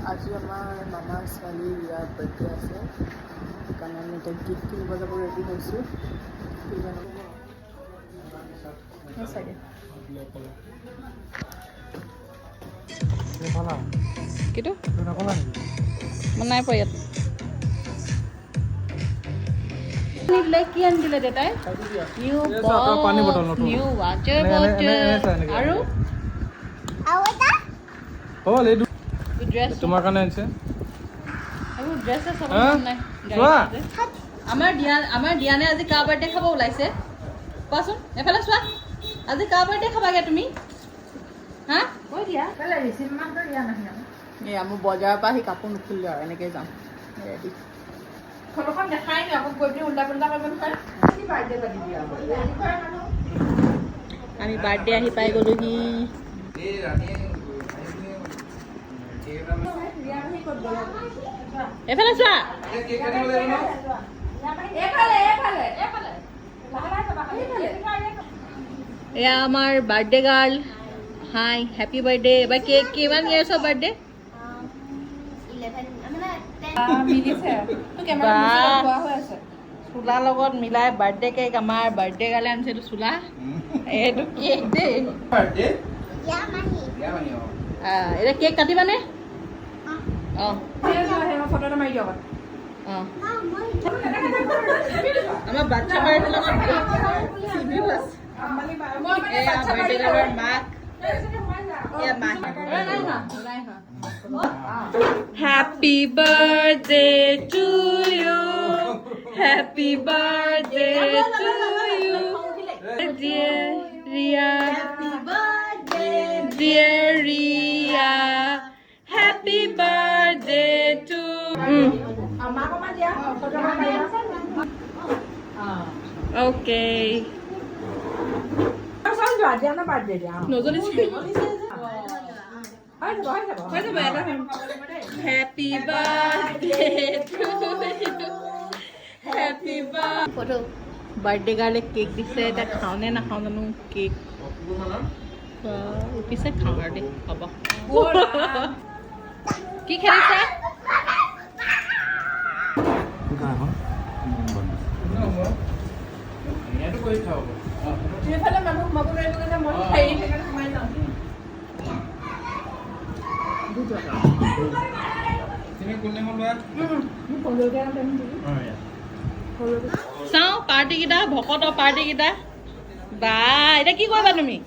আজি আমাৰ মামাৰ ছোৱালীৰ ইয়াৰ বাৰ্থডে আছে, সেইকাৰণে আমি এতিয়া গিফ্ট কিনিব যাব ৰেডি হৈছোঁ। চাগে কিন্তু মই নাই পোৱা ইয়াত। কি আনিলে দেউতাই? নিউ ৱাটাৰ বটল আৰু তোমাৰ কাৰণে আনিছে। আমাৰ দিয়ানে আজি কাৰ বাৰ্থডে খাব ওলাইছে কোৱাচোন? এফালে চোৱা, আজি কাৰ বাৰ্থডে খাবাগে তুমি? হা কৈ দিয়া। এয়া মোৰ বজাৰৰ পৰা আহি কাপোৰ নুখুলিলে আৰু এনেকৈ যাম ৰেডি। দেখাই নি আকৌ গৈ পিনি উল্টা পুল্টা কৰিব নাপায়। আমি বাৰ্থডে আহি পাই গ'লোহি। এফালে চোৱা, এয়া আমাৰ বাৰ্থডে গাৰ্ল। হাই, হেপী বাৰ্থডে। এবাৰ কেক কিমান ইয়াৰ্ছৰ বাৰ্থডে? চোলাৰ লগত মিলাই বাৰ্থডে কেক আমাৰ বাৰ্থডে গাৰ্লে আনিছে। এইটো চোলা, এইটো কেক দেই। এতিয়া কেক কাটিবানে? অঁ অঁ, আমাৰ বাচ্চা বাৰ্থডে লগত বাৰ্থডে গাৰ্লৰ মাক। Happy birthday to you. Happy birthday to you. Dear Ria. Happy birthday, dear Ria. Happy birthday to you. Okay. Happy birthday to you. Happy birthday. Birthday গাৰ্লে কেক দিছে। এতিয়া খাওঁ নে নাখাওঁ জানো কেক। পিছে খাওঁ আৰু দেই, হ'ব। কি খেলিছা? চাওঁ পাৰ্টি কেইটা, ভকতৰ পাৰ্টি কেইটা। বা এতিয়া কি কৰিবা তুমি?